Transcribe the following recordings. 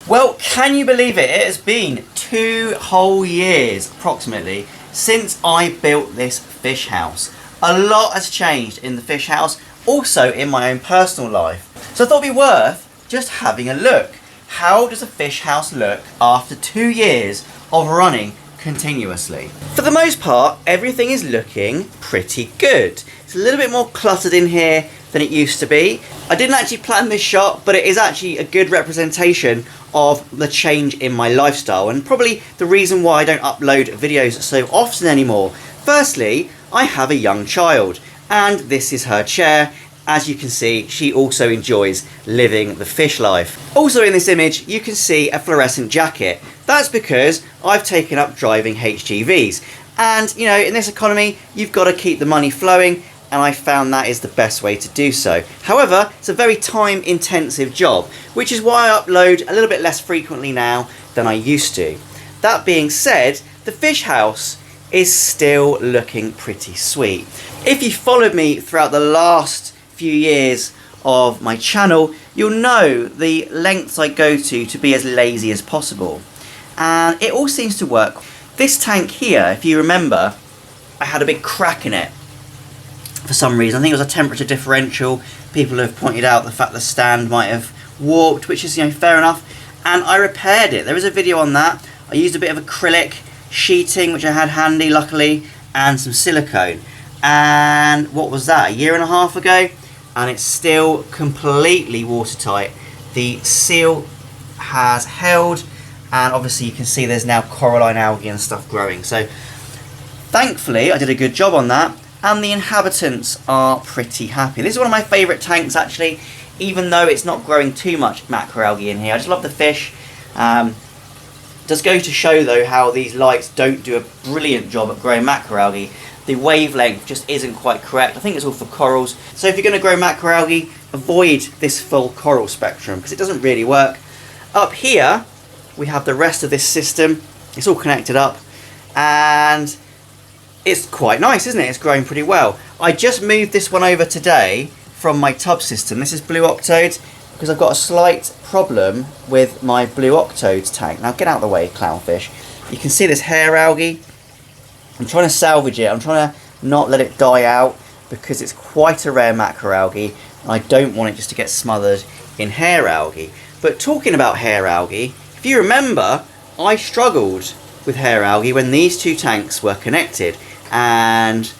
Well, can you believe it? It has been 2 whole years, approximately, since I built this fish house. A lot has changed in the fish house, also in my own personal life. So I thought it'd be worth just having a look. How does a fish house look after 2 years of running continuously? For the most part, everything is looking pretty good. It's a little bit more cluttered in here than it used to be. I didn't actually plan this shot, but it is actually a good representation of the change in my lifestyle and probably the reason why I don't upload videos so often anymore. Firstly, I have a young child and this is her chair. As you can see, she also enjoys living the fish life. Also in this image, you can see a fluorescent jacket. That's because I've taken up driving HGVs. And you know, in this economy, you've got to keep the money flowing, and I found that is the best way to do so. However, it's a very time intensive job, which is why I upload a little bit less frequently now than I used to. That being said, the fish house is still looking pretty sweet. If you followed me throughout the last few years of my channel, you'll know the lengths I go to be as lazy as possible. And it all seems to work. This tank here, if you remember, I had a big crack in it for some reason. I think it was a temperature differential. People have pointed out the fact the stand might have warped, which is, you know, fair enough. And I repaired it. There is a video on that. I used a bit of acrylic sheeting, which I had handy, luckily, and some silicone. And what was that, 1.5 years ago? And it's still completely watertight. The seal has held, and obviously you can see there's now coralline algae and stuff growing. So thankfully I did a good job on that, and the inhabitants are pretty happy. This is one of my favourite tanks actually, even though it's not growing too much macroalgae in here. I just love the fish. Does go to show though how these lights don't do a brilliant job at growing macroalgae. The wavelength just isn't quite correct. I think it's all for corals. So if you're going to grow macroalgae, avoid this full coral spectrum because it doesn't really work. Up here we have the rest of this system. It's all connected up and it's quite nice, isn't it? It's growing pretty well. I just moved this one over today from my tub system. This is Blue Octodes because I've got a slight problem with my Blue Octodes tank. Now get out of the way, clownfish. You can see this hair algae. I'm trying to salvage it. I'm trying to not let it die out because it's quite a rare macroalgae and I don't want it just to get smothered in hair algae. But talking about hair algae, if you remember, I struggled with hair algae when these two tanks were connected, and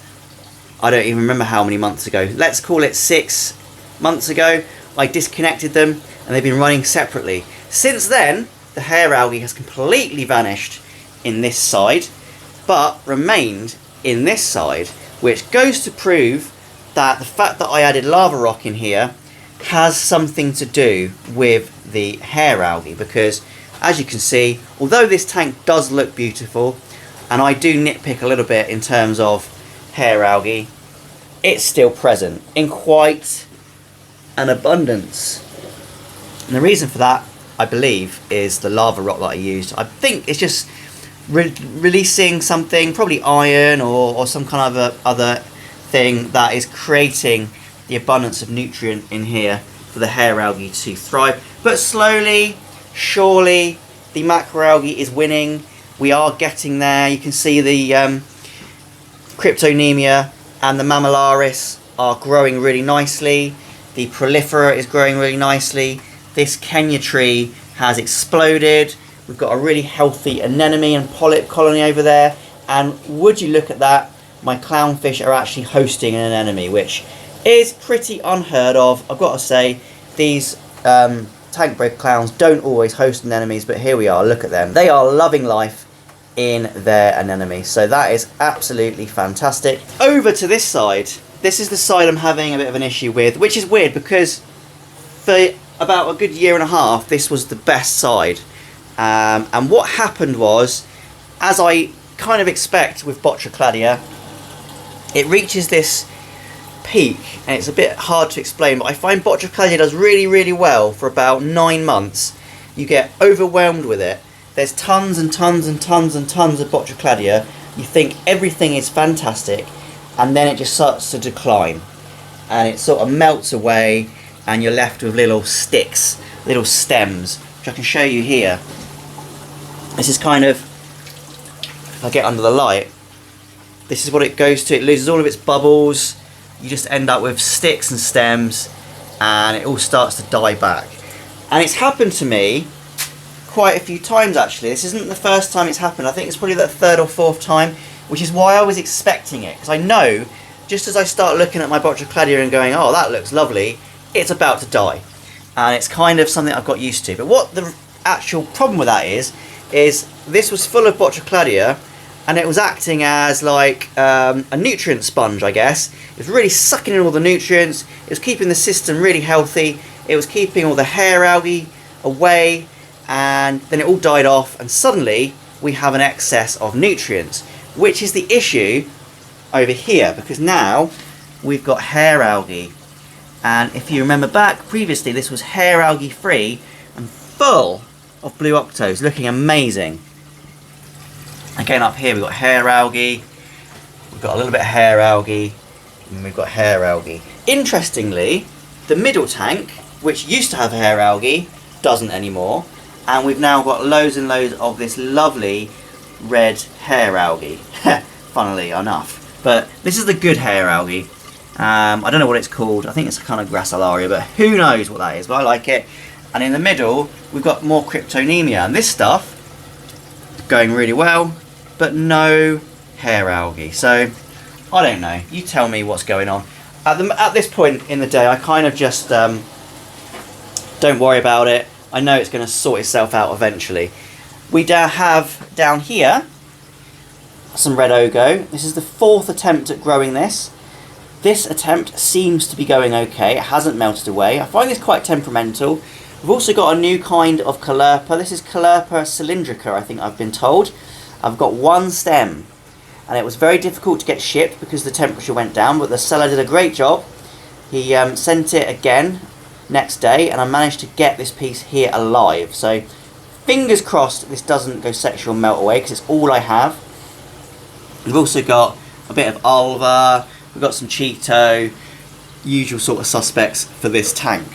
I don't even remember how many months ago. Let's call it 6 months ago. I disconnected them and they've been running separately. Since then, the hair algae has completely vanished in this side, but remained in this side, which goes to prove that the fact that I added lava rock in here has something to do with the hair algae, because as you can see, although this tank does look beautiful, and I do nitpick a little bit in terms of hair algae, it's still present in quite an abundance. And the reason for that, I believe, is the lava rock that I used. I think it's just releasing something, probably iron or some kind of other thing that is creating the abundance of nutrient in here for the hair algae to thrive. But slowly, surely, the macroalgae is winning. We are getting there. You can see the cryptonemia and the mammillaris are growing really nicely. The prolifera is growing really nicely. This Kenya tree has exploded. We've got a really healthy anemone and polyp colony over there. And would you look at that, my clownfish are actually hosting an anemone, which is pretty unheard of. I've got to say, these tank bred clowns don't always host anemones, but here we are, look at them. They are loving life in their anemone, so that is absolutely fantastic. Over to this side, this is the side I'm having a bit of an issue with, which is weird because for about a good 1.5 years, this was the best side. And what happened was, as I kind of expect with Botrocladia, it reaches this peak, and it's a bit hard to explain, but I find Botrocladia does really well for about 9 months. You get overwhelmed with it. There's tons and tons and tons and tons of Botrocladia. You think everything is fantastic, and then it just starts to decline. And it sort of melts away, and you're left with little sticks, little stems, which I can show you here. This is kind of, if I get under the light, this is what it goes to. It loses all of its bubbles. You just end up with sticks and stems, and it all starts to die back. And it's happened to me quite a few times actually. This isn't the first time it's happened. I think it's probably the third or fourth time, which is why I was expecting it, because I know just as I start looking at my Botrocladia and going, oh, that looks lovely, it's about to die. And it's kind of something I've got used to. But what the actual problem with that is this was full of Botrocladia, and it was acting as like a nutrient sponge, I guess. It was really sucking in all the nutrients. It was keeping the system really healthy. It was keeping all the hair algae away, and then it all died off, and suddenly we have an excess of nutrients, which is the issue over here, because now we've got hair algae. And if you remember back previously, this was hair algae free and full of blue octos, looking amazing. Again, up here we've got hair algae, we've got a little bit of hair algae, and we've got hair algae. Interestingly, the middle tank, which used to have hair algae, doesn't anymore, and we've now got loads and loads of this lovely red hair algae, funnily enough. But this is the good hair algae. I don't know what it's called. I think it's a kind of gracilaria, but who knows what that is, but I like it. And in the middle, we've got more cryptonemia, and this stuff going really well, but no hair algae. So I don't know. You tell me what's going on. At this point in the day, I kind of just don't worry about it. I know it's going to sort itself out eventually. We have down here some red ogo. This is the 4th attempt at growing this. This attempt seems to be going okay. It hasn't melted away. I find this quite temperamental. We've also got a new kind of Caulerpa. This is Caulerpa cylindrica, I think I've been told. I've got one stem, and it was very difficult to get shipped because the temperature went down, but the seller did a great job. He sent it again next day, and I managed to get this piece here alive. So fingers crossed this doesn't go sexual and melt away, because it's all I have. We've also got a bit of Alva, we've got some Cheeto, usual sort of suspects for this tank.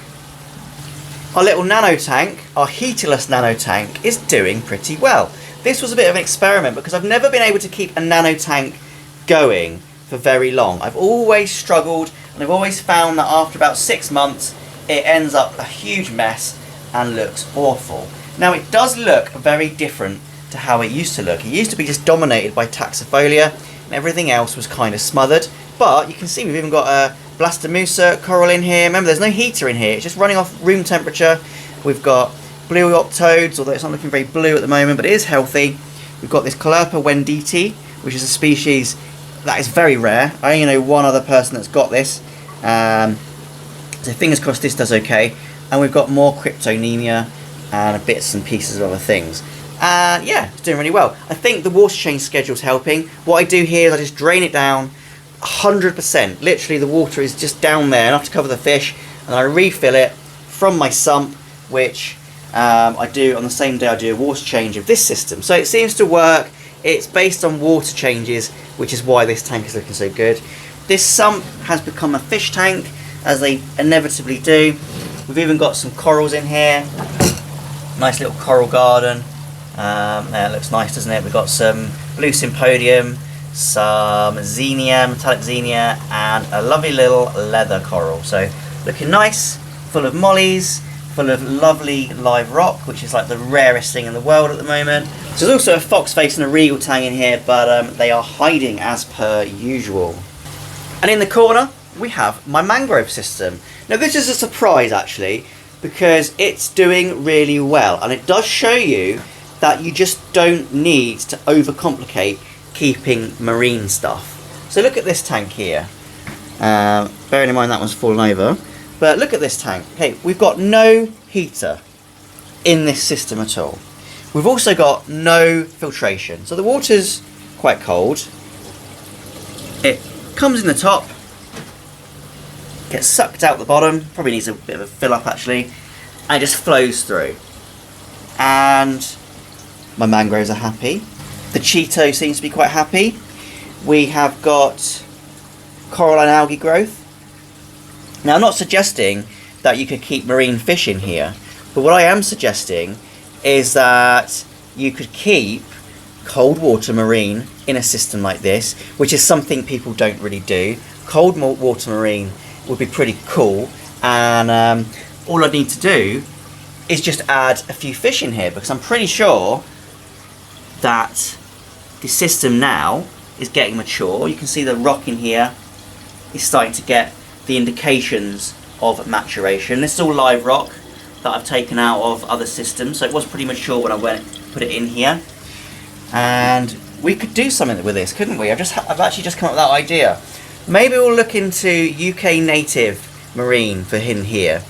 Our little nano tank, our heaterless nano tank, is doing pretty well. This was a bit of an experiment because I've never been able to keep a nano tank going for very long. I've always struggled, and I've always found that after about 6 months it ends up a huge mess and looks awful. Now it does look very different to how it used to look. It used to be just dominated by taxifolia, and everything else was kind of smothered. But you can see we've even got a blastomusa coral in here. Remember, there's no heater in here. It's just running off room temperature. We've got blue octodes, although it's not looking very blue at the moment, but it is healthy. We've got this Caulerpa wenditi, which is a species that is very rare. I only know one other person that's got this. So fingers crossed this does okay. And we've got more cryptonemia and bits and pieces of other things. And yeah, it's doing really well. I think the water change schedule's helping. What I do here is I just drain it down 100%. Literally the water is just down there enough to cover the fish, and I refill it from my sump, which I do on the same day I do a water change of this system. So it seems to work. It's based on water changes, which is why this tank is looking so good. This sump has become a fish tank, as they inevitably do. We've even got some corals in here. Nice little coral garden. There, it looks nice, doesn't it? We've got some blue sympodium, some xenia, metallic xenia, and a lovely little leather coral. So looking nice, full of mollies, full of lovely live rock, which is like the rarest thing in the world at the moment. So there's also a fox face and a regal tang in here, but they are hiding as per usual. And in the corner we have my mangrove system. Now this is a surprise actually, because it's doing really well, and it does show you that you just don't need to overcomplicate keeping marine stuff. So look at this tank here. Bearing in mind that one's fallen over, but look at this tank. Okay, we've got no heater in this system at all. We've also got no filtration, so the water's quite cold. It comes in the top, gets sucked out the bottom, probably needs a bit of a fill up actually, and it just flows through. And my mangroves are happy. The Cheeto seems to be quite happy. We have got coralline algae growth. Now I'm not suggesting that you could keep marine fish in here, but what I am suggesting is that you could keep cold water marine in a system like this, which is something people don't really do. Cold water marine would be pretty cool, and all I need to do is just add a few fish in here, because I'm pretty sure that the system now is getting mature. You can see the rock in here is starting to get the indications of maturation. This is all live rock that I've taken out of other systems, so it was pretty mature when I put it in here. And we could do something with this, couldn't we? I've actually just come up with that idea. Maybe we'll look into UK native marine for in here.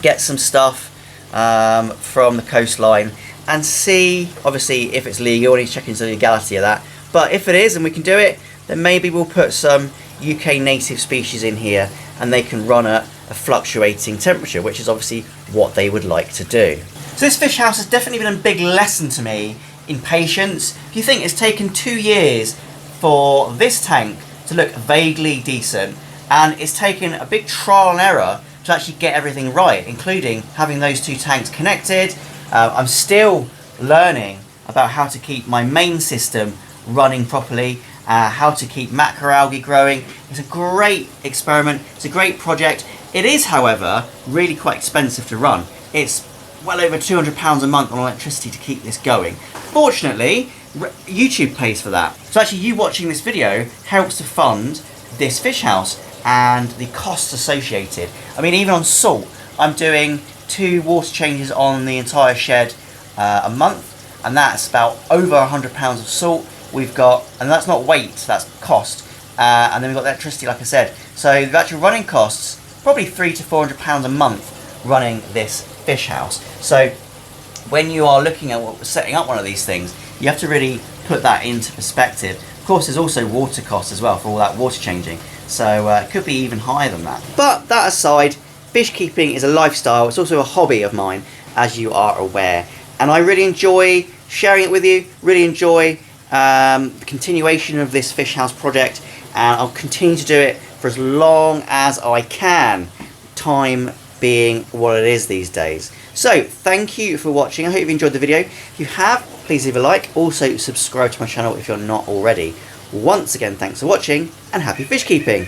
Get some stuff from the coastline and see, obviously, if it's legal. I need to check into the legality of that. But if it is and we can do it, then maybe we'll put some UK native species in here and they can run at a fluctuating temperature, which is obviously what they would like to do. So this fish house has definitely been a big lesson to me in patience. If you think it's taken 2 years for this tank to look vaguely decent, and it's taken a big trial and error to actually get everything right, including having those 2 tanks connected. I'm still learning about how to keep my main system running properly, how to keep macroalgae growing. It's a great experiment, it's a great project. It is, however, really quite expensive to run. It's well over £200 a month on electricity to keep this going. Fortunately, YouTube pays for that. So actually you watching this video helps to fund this fish house and the costs associated. I mean, even on salt, I'm doing 2 water changes on the entire shed a month, and that's about over £100 of salt we've got, and that's not weight, that's cost. And then we've got electricity, like I said. So the actual running costs, probably £300 to £400 a month running this fish house. So when you are looking at setting up one of these things, you have to really put that into perspective. Of course, there's also water costs as well for all that water changing. So it could be even higher than that. But that aside, fish keeping is a lifestyle. It's also a hobby of mine, as you are aware. And I really enjoy sharing it with you, really enjoy the continuation of this fish house project, and I'll continue to do it for as long as I can, time being what it is these days. So thank you for watching. I hope you've enjoyed the video. If you have, please leave a like. Also subscribe to my channel if you're not already. Once again, thanks for watching and happy fish keeping.